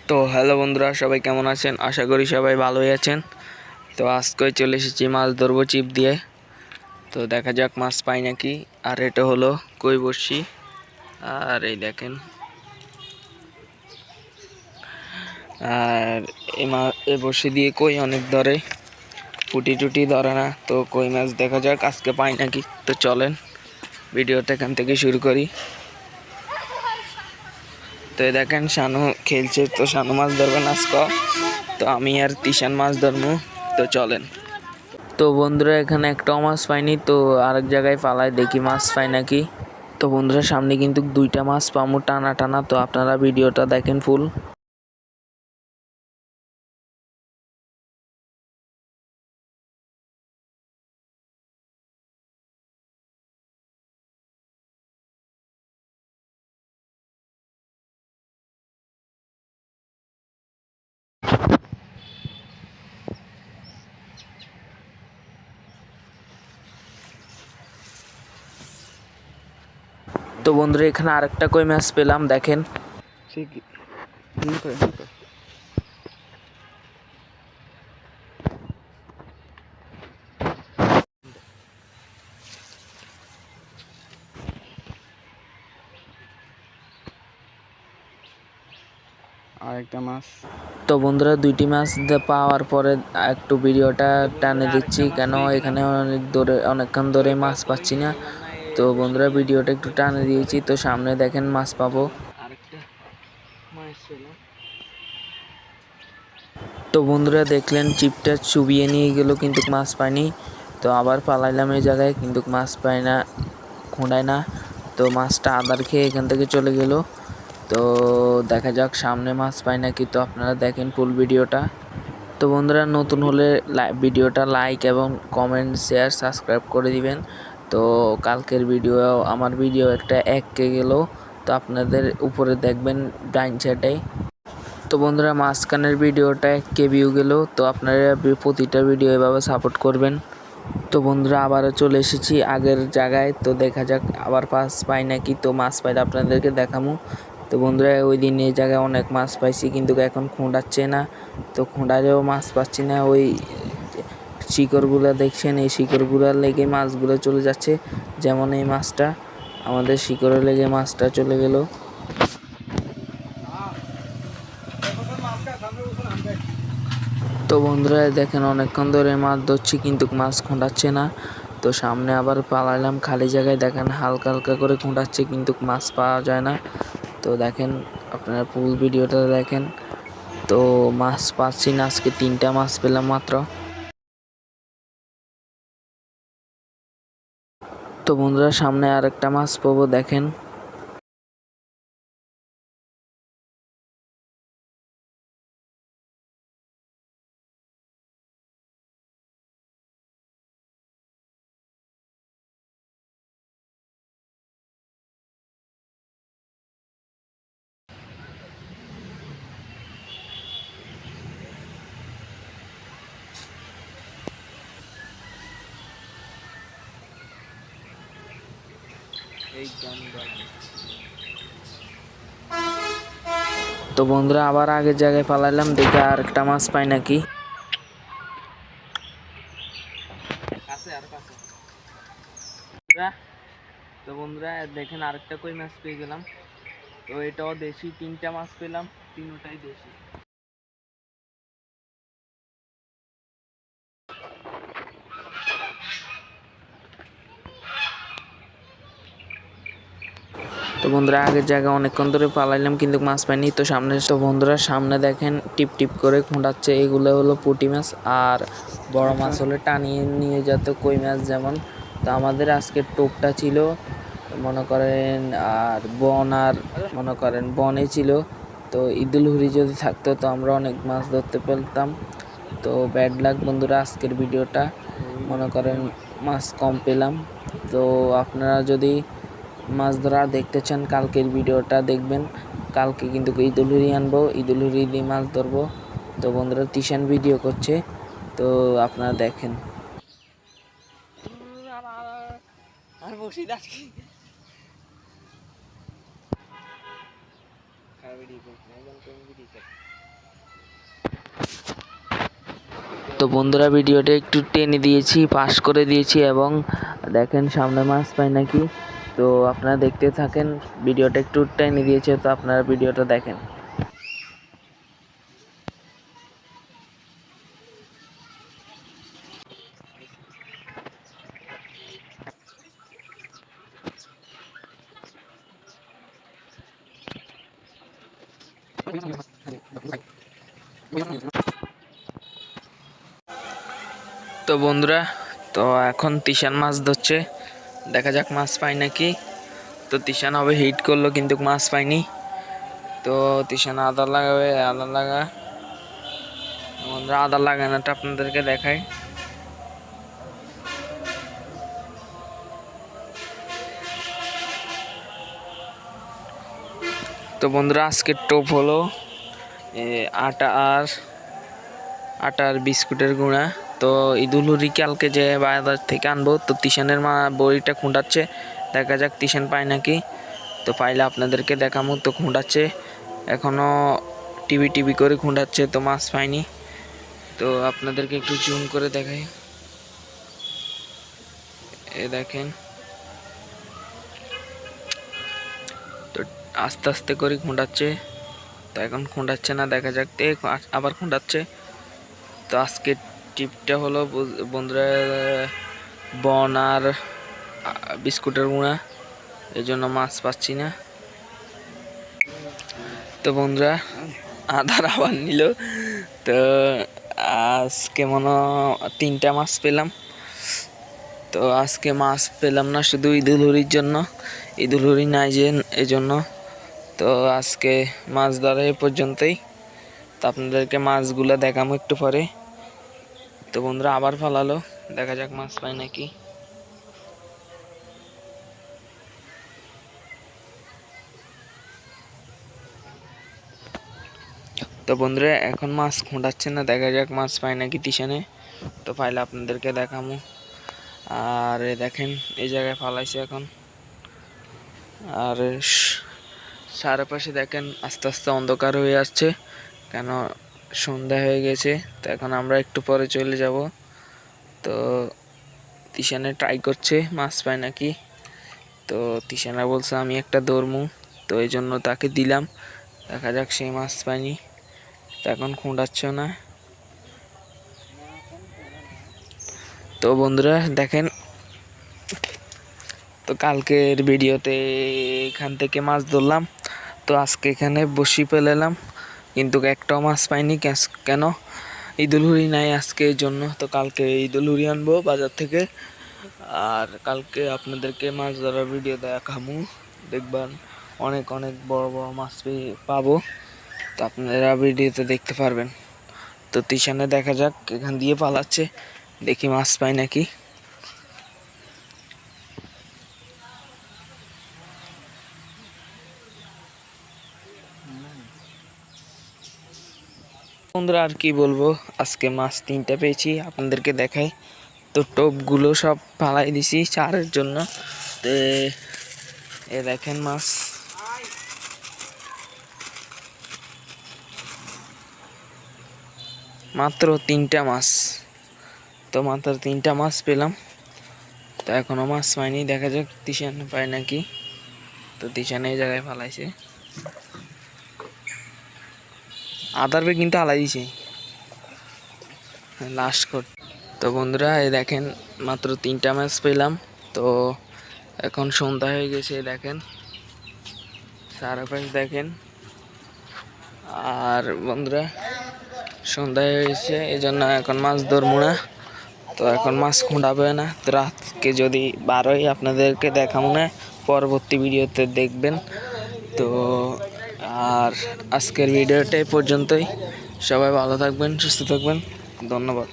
তো হ্যালো বন্ধুরা, সবাই কেমন আছেন? আশা করি সবাই ভালোই আছেন। তো আজকে চলে এসেছি মাছ ধরবো চিপ দিয়ে। তো দেখা যাক মাছ পাই নাকি। আর এটা হলো কই বড়শি। আর এই দেখেন, আর এই বড়শি দিয়ে কই অনেক ধরে, পুটি টুটি ধরে না। তো কই মাছ দেখা যাক আজকে পাই নাকি। তো চলেন ভিডিওটা এখান থেকে শুরু করি। তো এই দেখেন শানু খেলছে, তো শানু মাছ ধরবেন আজকে। তো আমি আর তিশান মাছ ধরবো। তো চলেন। তো বন্ধুরা, এখানে একটাও মাছ পাইনি, তো আরেক জায়গায় পালাই দেখি মাছ পাই নাকি। তো বন্ধুরা, সামনে কিন্তু দুইটা মাছ পামু টানা টানা। তো আপনারা ভিডিওটা দেখেন ফুল। তো বন্ধুরা, এখানে আরেকটা কই মাছ পেলাম, দেখেন। আরেকটা মাছ। তো বন্ধুরা, দুইটি মাছ পাওয়ার পরে একটু ভিডিওটা টানে দিচ্ছি, কেন এখানে অনেকক্ষণ ধরে মাছ পাচ্ছি না। তো বন্ধুরা, ভিডিওটা একটু টানে দিয়েছি। তো সামনে দেখেন মাছ পাবো। তো বন্ধুরা, দেখলেন চিপটা চুবিয়ে নিয়ে গেল, কিন্তু মাছ পাইনি। তো আবার পালাইলাম এই জায়গায়, কিন্তু মাছ পাই না, খোঁড়ায় না। তো মাছটা আদার খেয়ে এখান থেকে চলে গেল। তো দেখা যাক সামনে মাছ পাই নাকি। তো আপনারা দেখেন ফুল ভিডিওটা। তো বন্ধুরা, নতুন হলে ভিডিওটা লাইক এবং কমেন্ট, শেয়ার, সাবস্ক্রাইব করে দিবেন। তো কালকের আমার ভিডিও একটা 1K গেল। তো আপনাদের উপরে দেখবেন ডাইন সাইডে। তো বন্ধুরা, মাঝখানের ভিডিওটা 1K ভিউ গেল। তো আপনারা প্রতিটা ভিডিও এভাবে সাপোর্ট করবেন। তো বন্ধুরা, আবারও চলে এসেছি আগের জায়গায়। তো দেখা যাক আবার মাছ পাই নাকি। তো মাছ পাইলে আপনাদেরকে দেখাবো। তো বন্ধুরা, ওই দিন এই জায়গায় অনেক মাছ পাইছি, কিন্তু এখন খোঁড়াচ্ছে না। তো খোঁড়ালেও মাছ পাচ্ছি না। ওই শিকড়গুলো দেখছেন, এই শিকড়গুলোর লেগে মাছগুলো চলে যাচ্ছে। যেমন এই মাছটা, আমাদের শিকড়ের লেগে মাছটা চলে গেল। তো বন্ধুরা, দেখেন অনেকক্ষণ ধরে মাছ ধরছি, কিন্তু মাছ খোঁড়াচ্ছে না। তো সামনে আবার পালাইলাম খালি জায়গায়, দেখেন হালকা হালকা করে খোঁড়াচ্ছে, কিন্তু মাছ পাওয়া যায় না। তো দেখেন, আপনারা ফুল ভিডিওটা দেখেন। তো মাছ পাচ্ছি না, আজকে 3টা মাছ পেলাম মাত্র। তো বন্ধুরা, সামনে আরেকটা মাছ পাবো, দেখেন। তো বন্ধুরা, আবার আগের জায়গায় পালাইলাম, দেখে আরেকটা মাছ পাই নাকি। তো বন্ধুরা, দেখেন আরেকটা কই মাছ পেয়ে গেলাম। তো এটাও দেশি, 3টা মাছ পেলাম, তিনটাই দেশি। তো বন্ধুরা, আগের জায়গায় অনেকক্ষণ ধরে পালাইলাম, কিন্তু মাছ পাইনি। তো বন্ধুরা, সামনে দেখেন টিপ টিপ করে খোঁড়াচ্ছে, এগুলো হলো পুঁটি মাছ। আর বড় মাছ হলে টানিয়ে নিয়ে যেত কই মাছ যেমন। তো আমাদের আজকের টোপটা ছিল মনে করেন, আর মনে করেন বনে ছিল। তো ঈদুল হুরি যদি থাকতো, তো আমরা অনেক মাছ ধরতে পেতাম। তো ব্যাড লাক বন্ধুরা, আজকের ভিডিওটা মনে করেন মাছ কম পেলাম। তো আপনারা যদি মাছ ধরা দেখতে চান, কালকের ভিডিওটা দেখবেন। কালকে কিন্তু ঈদুল হুরি আনবো, ঈদুল হুরি দিয়ে মাছ ধরবো। তো বন্ধুরা, তিশান ভিডিও করছে, তো আপনারা দেখেন। তো বন্ধুরা ভিডিওটা একটু টেনে দিয়েছি, পাস করে দিয়েছি এবং দেখেন সামনে মাছ পাই নাকি। তো আপনারা দেখতে থাকেন, ভিডিওটা একটু টেনে দিয়েছে, তো আপনারা ভিডিওটা দেখেন। তো বন্ধুরা, তো এখন তিশান মাছ ধরছে, দেখা যাক মাছ পাই নাকি। তো তিশান হবে হিট করলো কিন্তু মাছ পাইনি। তো তিশান আদা লাগাবে, আদা লাগা, বন্ধুরা আদা লাগানোটা আপনাদেরকে দেখাই। তো বন্ধুরা আজকের টোপ হলো আটা আর বিস্কুটের গুঁড়া। তো ঈদুল হুরি কালকে যে বাজার থেকে আনবো। তো তিশানের মা বড়িটা খুঁটাচ্ছে, দেখা যাক তিশান পায় নাকি। তো পাইলে আপনাদেরকে দেখাবো। তো খুঁটাচ্ছে, এখনও টিভি করে খুঁটাচ্ছে, তো মাছ পাইনি। তো আপনাদেরকে একটু জুম করে দেখাই, এ দেখেন। তো আস্তে আস্তে করে খুঁটাচ্ছে, তো এখন খুঁটাচ্ছে না, দেখা যাক আবার খুঁটাচ্ছে। তো আজকের টিপটা হলো বন্ধুরা বন আর বিস্কুটের গুঁড়া, এই জন্য মাছ পাচ্ছি না। তো বন্ধুরা আদার আবার নিল। তো আজকে মনে 3টা মাছ পেলাম। তো আজকে মাছ পেলাম না শুধু ঈদুল হুরির জন্য, ঈদুল হুরি নাই যে এই জন্য। তো আজকে মাছ ধরা এ পর্যন্তই। তো আপনাদেরকে মাছগুলো দেখাবো একটু পরে। তো বন্ধুরা আবার ফালালো, দেখা যাক মাছ পায় নাকি। তো বন্ধুরা এখন মাছ খুঁটাচ্ছে না, দেখা যাক মাছ পায় নাকি টিশানে। তো পাইলে আপনাদেরকে দেখাবো। আর দেখেন এই জায়গায় ফালাইছে এখন। আর চারপাশে দেখেন আস্তে আস্তে অন্ধকার হয়ে আসছে, কেন সন্ধ্যা হয়ে গেছে। তো এখন আমরা একটু পরে চলে যাব। তো তিশানে ট্রাই করছে মাছ পায় নাকি। তো তিশানা বলছে আমি একটা ধরমু, তো এই জন্য তাকে দিলাম, দেখা যাক সেই মাছ পায়নি। তো এখন খুঁড়াচ্ছেও না। তো বন্ধুরা দেখেন, তো কালকের ভিডিওতে এখান থেকে মাছ ধরলাম, তো আজকে এখানে বসি পেলাম, কিন্তু একটাও মাছ পাইনি। কেন? ঈদুল হুরি নাই আজকে, এই জন্য। তো কালকে ঈদুল হুরি আনবো বাজার থেকে, আর কালকে আপনাদেরকে মাছ ধরার ভিডিও দেখাবো, দেখবেন অনেক অনেক বড় বড় মাছ পাবো। তো আপনারা ভিডিওতে দেখতে পারবেন। তো তিশানে দেখা যাক, এখান দিয়ে পালাচ্ছে, দেখি মাছ পাই নাকি। বন্ধুরা আর কি বলবো, আজকে মাছ 3টা পেয়েছি, আপনাদেরকে দেখাই। তো টোপগুলো সব ফালাই দিছি চারের জন্য। তো এ দেখেন মাছ, মাত্র 3টা মাছ। তো মাত্র 3টা মাছ পেলাম। তো এখনো মাছ পাইনি, দেখা যাক তিশান পায় নাকি। তো তিশান এই জায়গায় ফালাইছে, আদার বে কিন্তু আলাই দিছে লাস্ট কর। তো বন্ধুরা এই দেখেন মাত্র 3টা মাছ পেলাম। তো এখন সন্ধ্যা হয়ে গেছে, দেখেন চারপাশ দেখেন। আর বন্ধুরা সন্ধ্যা হয়ে গেছে, এই জন্য এখন মাছ ধরবো না। তো এখন মাছ খুঁড়াবে না। তো রাতকে যদি বারোই আপনাদেরকে দেখাবো না, পরবর্তী ভিডিওতে দেখবেন। তো আর আজকের ভিডিওটা এই পর্যন্তই। সবাই ভালো থাকবেন, সুস্থ থাকবেন, ধন্যবাদ।